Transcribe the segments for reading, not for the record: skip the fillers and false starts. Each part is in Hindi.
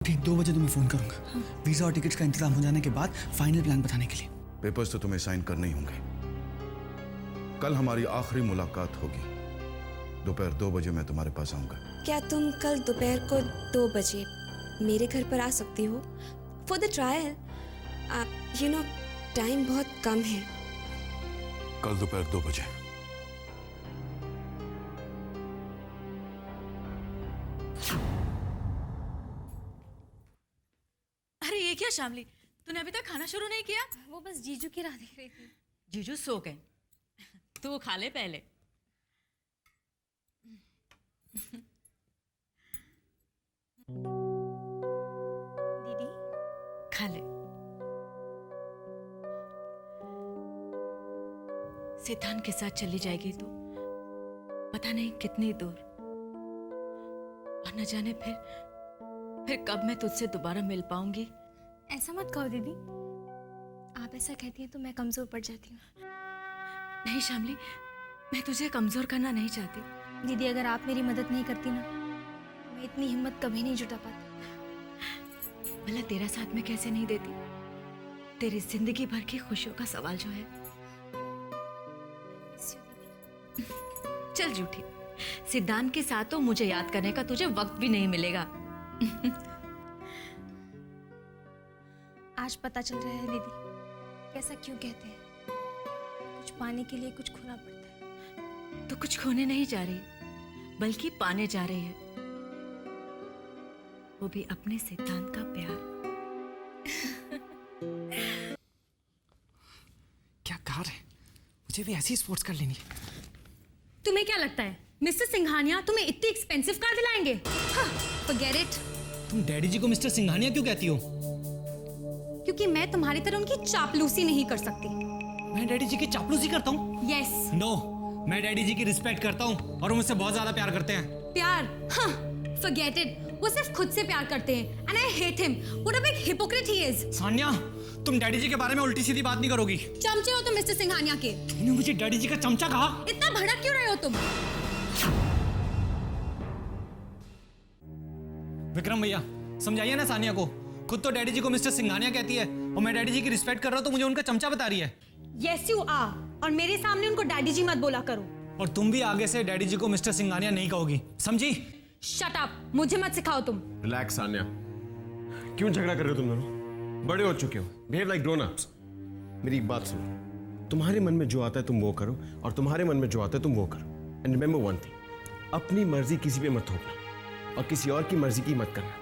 ठीक 2 बजे तुम्हें फोन करूंगा। हाँ। वीजा और टिकट्स का इंतजाम हो जाने के बाद फाइनल प्लान बताने के लिए। पेपर्स तो तुम्हें साइन करने ही होंगे। कल हमारी आखिरी मुलाकात होगी। दोपहर 2 बजे मैं तुम्हारे पास आऊंगा। क्या तुम कल दोपहर को 2 बजे मेरे घर पर आ सकती हो फॉर द ट्रायल? टाइम बहुत कम है। कल दोपहर 2 बजे। अरे ये क्या शामली, तूने अभी तक खाना शुरू नहीं किया? वो बस जीजू की राह देख रही थी। जीजू सो गए, तू खा ले पहले। दीदी खा ले। सिद्धांत के साथ चली जाएगी तो पता नहीं कितनी दूर, और न जाने फिर कब मैं तुझसे दोबारा मिल पाऊंगी। ऐसा मत कहो दीदी, आप ऐसा कहती हैं तो मैं कमजोर पड़ जाती हूँ। नहीं शामली, मैं तुझे कमजोर करना नहीं चाहती। दीदी अगर आप मेरी मदद नहीं करती ना, मैं इतनी हिम्मत कभी नहीं जुटा पाती। भला तेरा साथ मैं कैसे नहीं देती? तेरी जिंदगी भर की खुशियों का सवाल जो है। चल झूठी, सिद्धांत के साथ तो मुझे याद करने का तुझे वक्त भी नहीं मिलेगा। आज पता चल रहा है दीदी, कैसा क्यों कहते हैं, कुछ पाने के लिए कुछ खोना पड़ता है। तो कुछ खोने नहीं जा रही, बल्कि पाने जा रही है, वो भी अपने सिद्धांत का प्यार। क्या कार है, मुझे भी ऐसी स्पोर्ट्स कर लेनी है। तुम्हें क्या लगता है मिस्टर सिंघानिया तुम्हें इतनी एक्सपेंसिव कार दिलाएंगे? Forget it. तुम डैडी जी को मिस्टर सिंघानिया क्यों कहती हो? क्योंकि मैं तुम्हारी तरह उनकी चापलूसी नहीं कर सकती। मैं डैडी जी की चापलूसी करता हूँ? यस। नो, मैं डैडी जी की रिस्पेक्ट करता हूँ और वो मुझसे बहुत ज्यादा प्यार करते हैं। प्यार? हाँ, फॉरगेट इट। वो सिर्फ खुद से प्यार करते हैं and I hate him. What a big hypocrite he is. Sanya, तुम डैडी जी के बारे में उल्टी सीधी बात नहीं करोगी। चमचे हो तुम मिस्टर सिंघानिया के। तुमने मुझे डैडी जी का चमचा कहा? इतना भड़क क्यों रहे हो तुम? विक्रम भैया, समझाइए ना सानिया को। खुद तो डैडी जी को मिस्टर सिंघानिया कहती है और मैं डैडी जी की रिस्पेक्ट कर रहा हूं तो मुझे उनका चमचा बता रही है। यस यू आर, और मेरे सामने उनको डैडी जी मत बोला करो। और तुम भी आगे से डैडी जी को मिस्टर सिंघानिया नहीं कहोगी, समझी? शट अप, मुझे मत सिखाओ तुम। रिलैक्स सान्या, क्यों झगड़ा कर रहे हो तुम दोनों? बड़े हो चुके हो, बिहेव लाइक ग्रोन अप्स। मेरी एक बात सुनो, तुम्हारे मन में जो आता है तुम वो करो और तुम्हारे मन में जो आता है तुम वो करो। एंड रिमेंबर वन थिंग, अपनी मर्जी किसी पे मत थोपना और किसी और की मर्जी की मत करना।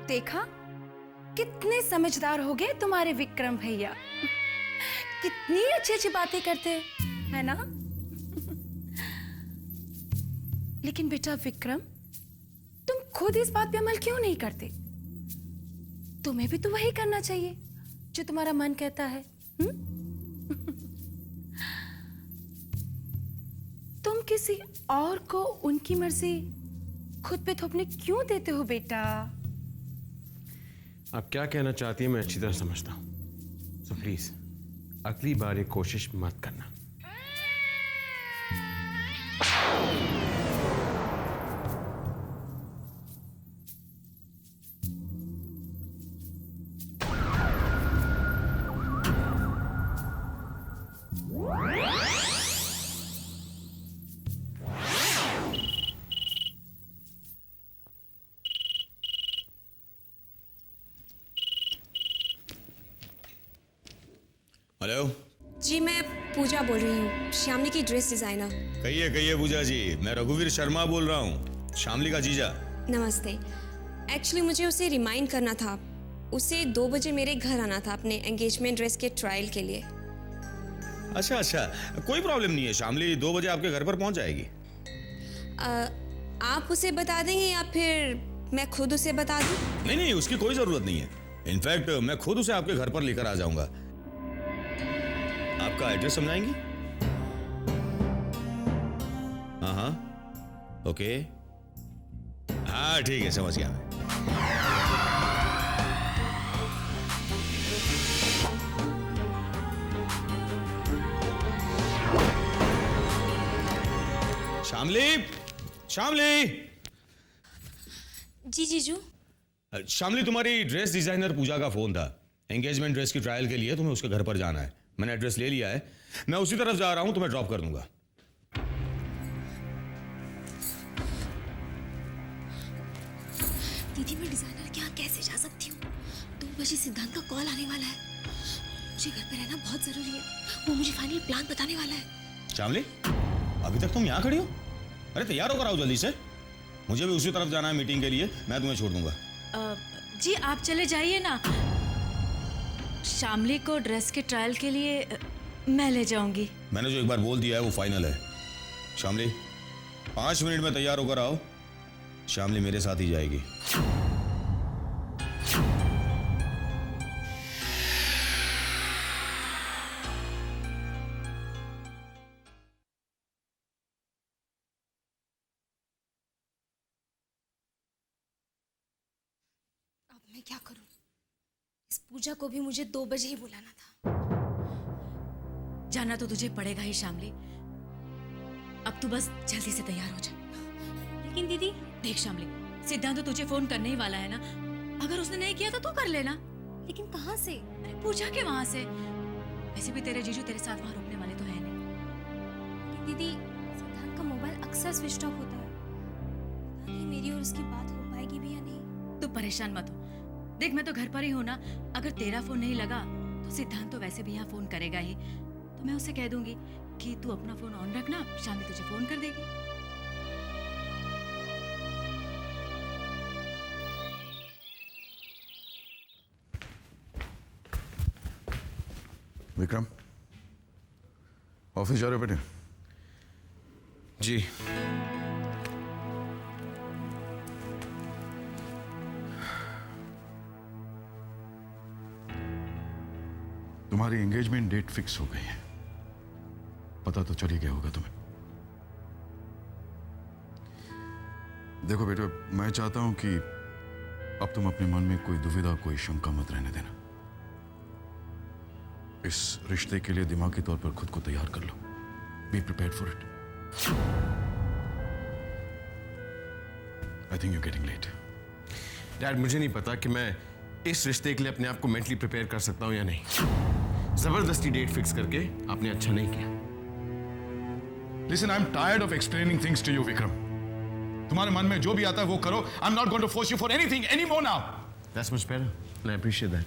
देखा कितने समझदार हो गए तुम्हारे विक्रम भैया। कितनी अच्छी अच्छी बातें करते है ना? लेकिन बेटा विक्रम, तुम खुद इस बात पे अमल क्यों नहीं करते? तुम्हें भी तो वही करना चाहिए जो तुम्हारा मन कहता है। तुम किसी और को उनकी मर्जी खुद पे थोपने क्यों देते हो बेटा? आप क्या कहना चाहती है मैं अच्छी तरह समझता हूं, सो प्लीज अगली बार ये कोशिश मत करना। हेलो जी, मैं पूजा बोल रही हूँ, श्यामली की ड्रेस डिजाइनर। कहिए पूजा जी, मैं रघुवीर शर्मा बोल रहा हूँ, शामली का जीजा। नमस्ते। एक्चुअली मुझे उसे रिमाइंड करना था, उसे 2 बजे मेरे घर आना था अपने एंगेजमेंट ड्रेस के ट्रायल के लिए। अच्छा, कोई प्रॉब्लम नहीं है, शामली 2 बजे आपके घर पर पहुंच जाएगी। आप उसे बता देंगे या फिर मैं खुद उसे बता दूं? नहीं, उसकी कोई जरूरत नहीं है। इनफैक्ट मैं खुद उसे आपके घर पर लेकर आ जाऊंगा। आपका एड्रेस समझाएंगी? हाँ, ओके, हाँ ठीक है, समझ गया मैं। शामली, शामली। जी जीजू। शामली, तुम्हारी ड्रेस डिजाइनर पूजा का फोन था। एंगेजमेंट ड्रेस की ट्रायल के लिए तुम्हें उसके घर पर जाना है। मैंने एड्रेस ले लिया है, मैं उसी तरफ जा रहा हूं, तुम्हें ड्रॉप कर दूंगा। दीदी मैं डिजाइनर के यहाँ कैसे जा सकती हूँ? 2 बजे सिद्धांत का कॉल आने वाला है। मुझे घर पे रहना बहुत जरूरी है। वो मुझे फाइनल प्लान बताने वाला है। शामली, अभी तक तुम यहाँ खड़ी हो? अरे तैयार होकर आओ जल्दी से, मुझे भी उसी तरफ जाना है मीटिंग के लिए। मैं तुम्हें छोड़ दूंगा। जी आप चले जाइए ना, शामली को ड्रेस के ट्रायल के लिए मैं ले जाऊंगी। मैंने जो एक बार बोल दिया है वो फाइनल है। शामली, 5 मिनट में तैयार होकर आओ। शामली मेरे साथ ही जाएगी। अब मैं क्या करूं? इस पूजा को भी मुझे 2 बजे ही बुलाना था। जाना तो तुझे पड़ेगा ही शामली। अब तू बस जल्दी से तैयार हो जा। लेकिन दीदी, देख शामली, सिद्धांत तो तुझे फोन करने ही वाला है ना। अगर उसने नहीं किया तो तू कर लेना। लेकिन कहाँ से? अरे पूजा के वहां से। वैसे भी तेरे जीजू तेरे साथ वहां रुकने वाले तो है नहीं। कि दीदी, सिद्धांत का मोबाइल अक्सर स्विच ऑफ होता है। पता नहीं मेरी और उसकी बात हो पाएगी भी या नहीं। तू परेशान मत हो। देख मैं तो घर पर ही हूं ना। अगर तेरा फोन नहीं लगा तो सिद्धांत तो वैसे भी यहाँ फोन करेगा ही। तो मैं उसे कह दूंगी कि तू अपना फोन ऑन रखना, शाम में तुझे फोन कर देगी। विक्रम, ऑफिस जा रहे हो बेटे? जी। तुम्हारी एंगेजमेंट डेट फिक्स हो गई है। पता तो चल ही गया होगा तुम्हें। देखो बेटे, मैं चाहता हूं कि अब तुम अपने मन में कोई दुविधा, कोई शंका मत रहने देना। इस रिश्ते के लिए दिमागी तौर पर खुद को तैयार कर लो। Be prepared for it. I think you getting late. Dad, मुझे नहीं पता कि मैं इस रिश्ते के लिए अपने आप को मेंटली प्रिपेयर कर सकता हूं या नहीं। जबरदस्ती डेट फिक्स करके आपने अच्छा नहीं किया। Listen, I'm tired of explaining things to you, Vikram. तुम्हारे मन में जो भी आता है वो करो. I'm not going to force you for anything anymore now. That's much better, and I appreciate that.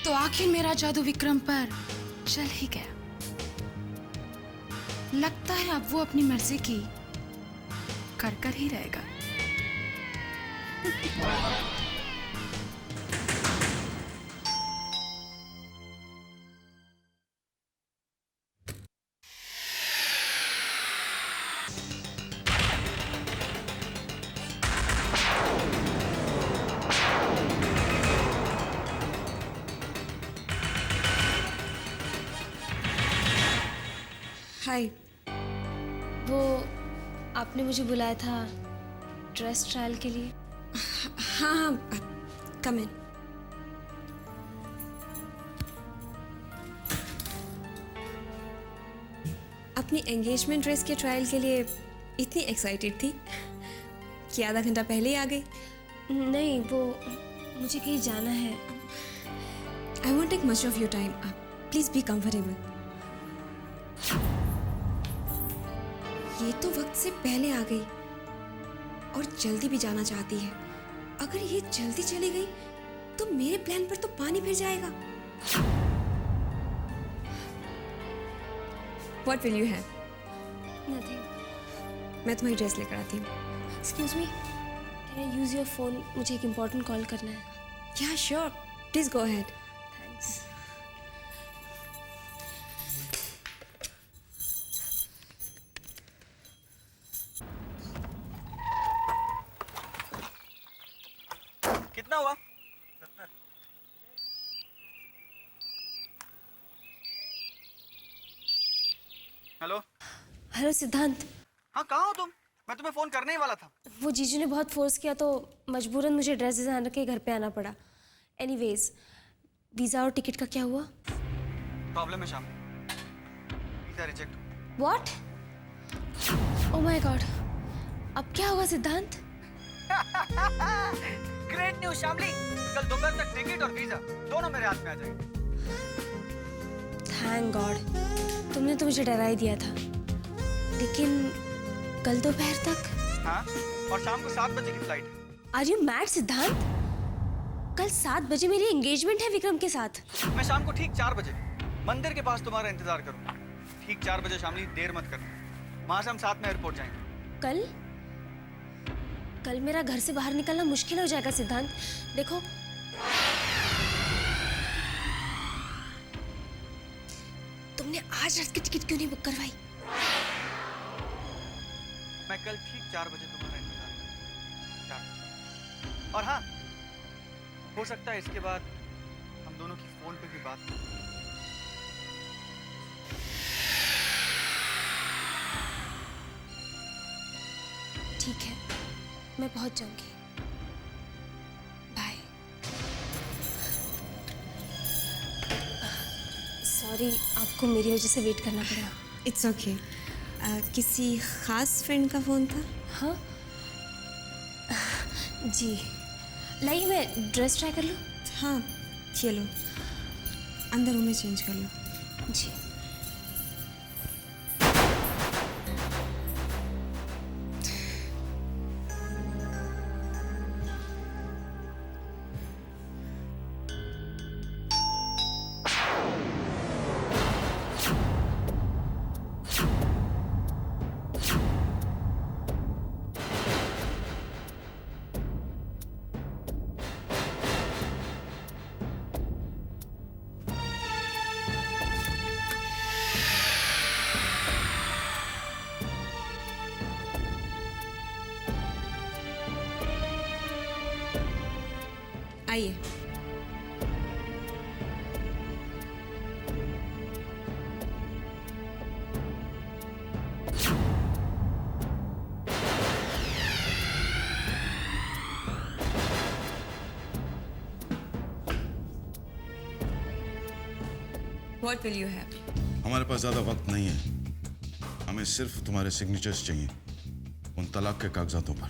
तो आखिर मेरा जादू विक्रम पर चल ही गया। लगता है अब वो अपनी मर्जी की कर ही रहेगा। हाय। वो आपने मुझे बुलाया था ड्रेस ट्रायल के लिए। हाँ हाँ, कम इन। अपनी एंगेजमेंट ड्रेस के ट्रायल के लिए इतनी एक्साइटेड थी कि आधा घंटा पहले ही आ गई। नहीं, वो मुझे कहीं जाना है। I won't take much of your time. Please be comfortable. ये तो वक्त से पहले आ गई और जल्दी भी जाना चाहती है। अगर ये जल्दी चली गई तो मेरे प्लान पर तो पानी फिर जाएगा। What will you have? Nothing. मैं तुम्हारी ड्रेस लेकर आती हूँ। Excuse me, can I use your phone? मुझे एक इम्पोर्टेंट कॉल करना है। Yeah, sure. Please go ahead. Thanks. कितना हुआ? हेलो। हेलो सिद्धांत। हाँ, कहाँ हो तुम? मैं तुम्हें फोन करने ही वाला था। वो जीजू ने बहुत फोर्स किया तो मजबूरन मुझे ड्रेस डिजाइनर के घर पे आना पड़ा। एनीवेज, वीज़ा और टिकट का क्या हुआ? प्रॉब्लम है शाम, visa reject. What? Oh my God, अब क्या होगा सिद्धांत? ग्रेट न्यूज़ शामली, कल दोपहर तक टिकट और वीजा दोनों मेरे हाथ में आ जाएंगे। थैंक गॉड, तुमने तो मुझे डरा ही दिया था। लेकिन कल दोपहर तक? हाँ, और शाम को 7 बजे की फ्लाइट है। आर यू मैड सिद्धांत? कल 7 बजे मेरी एंगेजमेंट है विक्रम के साथ। मैं शाम को ठीक 4 बजे मंदिर के पास तुम्हारा इंतजार करूंगा। ठीक 4 बजे शामली, देर मत करना। वहां से हम साथ में एयरपोर्ट जाएंगे। कल? कल मेरा घर से बाहर निकलना मुश्किल हो जाएगा सिद्धांत। देखो, तुमने आज रात की टिकट क्यों नहीं बुक करवाई? मैं कल ठीक 4 बजे तुम्हारा इंतजार करूंगा। 4 बजे। और हाँ, हो सकता है इसके बाद हम दोनों की फोन पे भी बात हो। ठीक है, मैं पहुंच जाऊंगी। बाय। सॉरी, आपको मेरी वजह से वेट करना पड़ा। It's okay. किसी खास फ्रेंड का फ़ोन था? हाँ जी, लाइए मैं ड्रेस ट्राई कर लूँ? हाँ, चलो अंदर रूम में चेंज कर लो। जी। आइए। What will you have? हमारे पास ज्यादा वक्त नहीं है, हमें सिर्फ तुम्हारे सिग्नेचर्स चाहिए उन तलाक के कागजातों पर।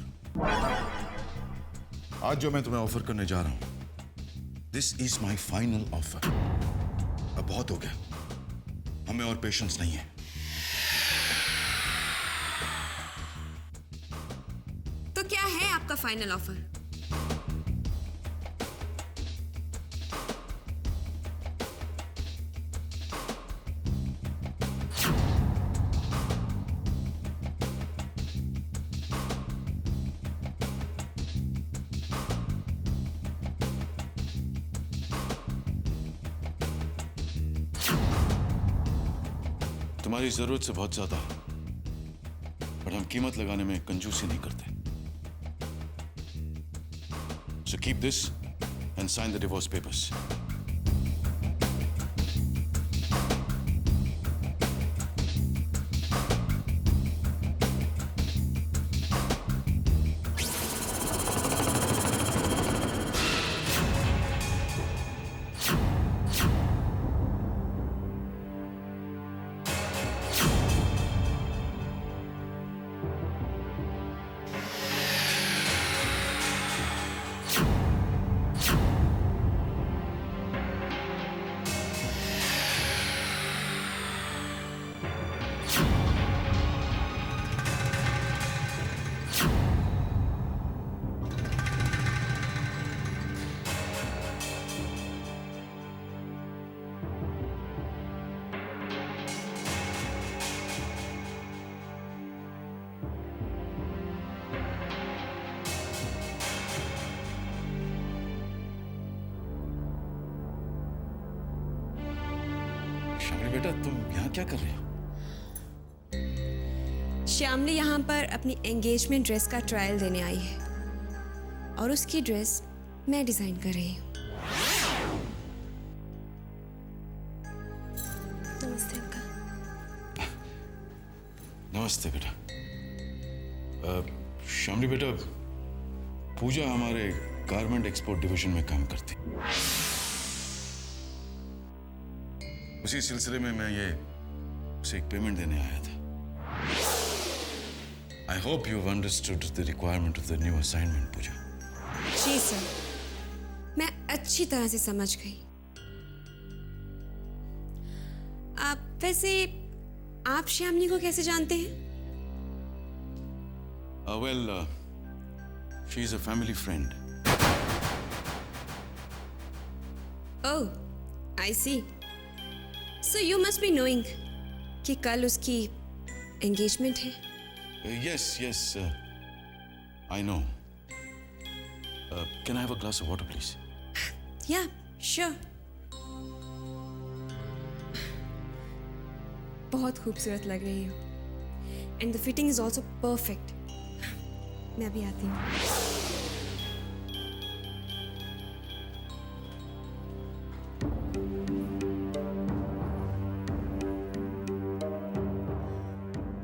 आज जो मैं तुम्हें ऑफर करने जा रहा हूं, this is my final offer. अब बहुत हो गया, हमें और पेशेंस नहीं है। तो क्या है आपका फाइनल ऑफर? तुम्हारी जरूरत से बहुत ज्यादा, पर हम कीमत लगाने में कंजूसी नहीं करते। So keep this and sign the divorce papers. Shamli बेटा, तुम यहाँ क्या कर रही हो? श्यामली यहाँ पर अपनी एंगेजमेंट ड्रेस का ट्रायल देने आई है और उसकी ड्रेस मैं डिजाइन कर रही हूँ। नमस्ते अंकल। नमस्ते बेटा। शामली बेटा, पूजा हमारे गारमेंट एक्सपोर्ट डिवीजन में काम करती। उसी सिलसिले में मैं ये उसे एक पेमेंट देने आया था। I hope you have understood the requirement of the new assignment Pooja. जी सर, मैं अच्छी तरह से समझ गई। वैसे आप श्यामनी को कैसे जानते हैं? Well, she is a family friend. Oh, I see. So you must be knowing कि कल उसकी engagement है। Yes, I know. Can I have a glass of water, please? Yeah, sure. बहुत खूबसूरत लग रही हो। And the fitting is also perfect. मैं अभी आती हूँ।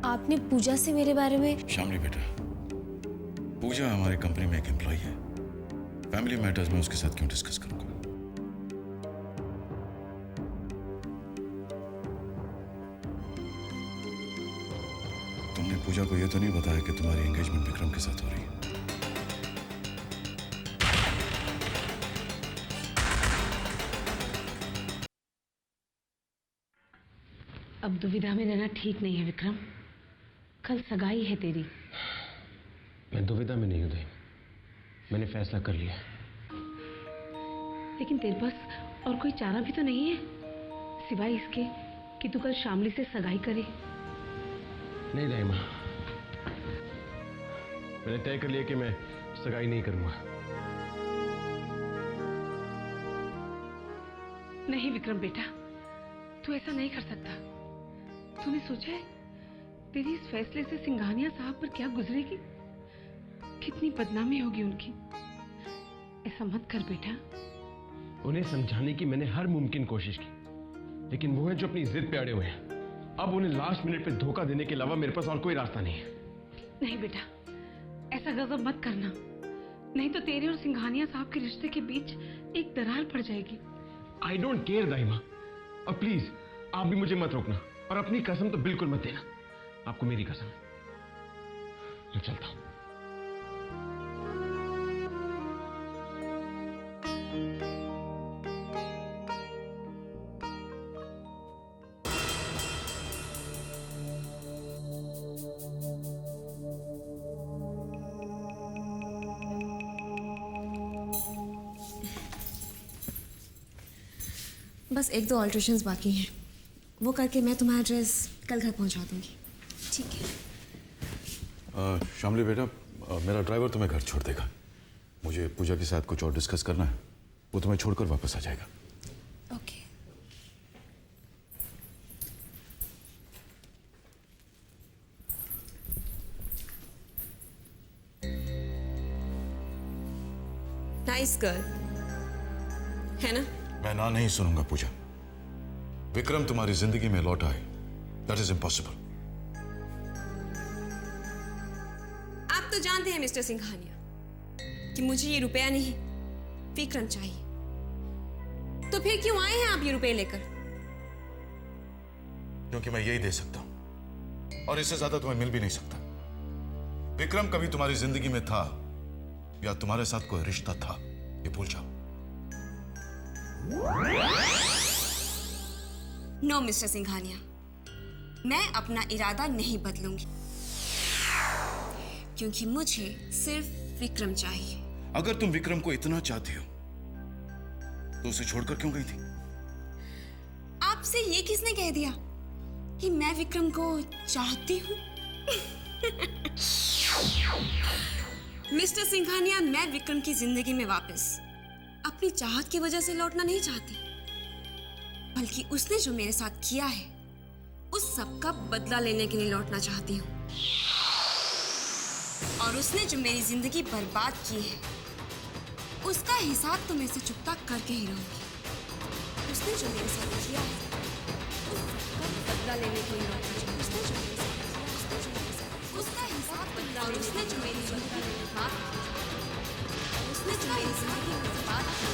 आपने पूजा से मेरे बारे में? श्यामली बेटा, पूजा हमारी कंपनी में एक एम्प्लॉय है। फैमिली मैटर्स में उसके साथ क्यों डिस्कस करूंगा? तुमने पूजा को यह तो नहीं बताया कि तुम्हारी एंगेजमेंट विक्रम के साथ हो रही है? अब दुविधा में रहना ठीक नहीं है विक्रम। कल सगाई है तेरी। मैं दुविधा में नहीं हूं दही, मैंने फैसला कर लिया। लेकिन तेरे पास और कोई चारा भी तो नहीं है सिवाय इसके कि तू कल शामली से सगाई करे। नहीं दाई माँ, मैंने तय कर लिया कि मैं सगाई नहीं करूंगा। नहीं विक्रम बेटा, तू ऐसा नहीं कर सकता। तूने सोचा है तेरी इस फैसले से सिंघानिया साहब पर क्या गुजरेगी? कितनी बदनामी होगी उनकी। ऐसा मत कर बेटा। उन्हें समझाने की मैंने हर मुमकिन कोशिश की, लेकिन वो है जो अपनी जिद पे अड़े हुए हैं। अब उन्हें लास्ट मिनट पे धोखा देने के अलावा मेरे पास और कोई रास्ता नहीं है। नहीं बेटा, ऐसा गजब मत करना, नहीं तो तेरे और सिंघानिया साहब के रिश्ते के बीच एक दरार पड़ जाएगी। आई डोंट केयर दाइमा, और प्लीज आप भी मुझे मत रोकना, और अपनी कसम तो बिल्कुल मत देना। आपको मेरी कसम है। मैं चलता हूं। बस एक दो ऑल्ट्रेशंस बाकी हैं, वो करके मैं तुम्हारा ड्रेस कल घर पहुंचा दूंगी। ठीक है? श्यामली बेटा, मेरा ड्राइवर तुम्हें घर छोड़ देगा। मुझे पूजा के साथ कुछ और डिस्कस करना है, वो तुम्हें छोड़कर वापस आ जाएगा। ओके। नाइस गर्ल है ना? मैं ना नहीं सुनूंगा पूजा। विक्रम तुम्हारी जिंदगी में लौट आए, दैट इज इम्पॉसिबल। आप तो जानते हैं मिस्टर सिंघानिया कि मुझे ये रुपया नहीं, विक्रम चाहिए। तो फिर क्यों आए हैं आप ये रुपए लेकर? क्योंकि मैं यही दे सकता हूं, और इससे ज्यादा तुम्हें मिल भी नहीं सकता। विक्रम कभी तुम्हारी जिंदगी में था, या तुम्हारे साथ कोई रिश्ता था, ये भूल जाओ। नो मिस्टर सिंघानिया, मैं अपना इरादा नहीं बदलूंगी, क्योंकि मुझे सिर्फ विक्रम चाहिए। अगर तुम विक्रम को इतना चाहती हो तो उसे छोड़कर क्यों गई थी? आपसे ये किसने कह दिया कि मैं विक्रम को चाहती हूं? मिस्टर सिंघानिया, मैं विक्रम की जिंदगी में वापस अपनी चाहत की वजह से लौटना नहीं चाहती, बल्कि उसने जो मेरे साथ किया है उस सब का बदला लेने के लिए लौटना चाहती हूँ। और उसने जो मेरी जिंदगी बर्बाद की है उसका हिसाब तो मैं से चुकता करके ही रहूंगी। उसने जो मेरे साथ किया है उस सब का बदला लेने के लिए लौटना चाहती हूँ। उसने जो मेरे साथ किया, उसका हिसाब बदला, और उसने जो मेरी जिंदगी बर्बाद की, उसने जो मेरी जिंदगी बर्बाद की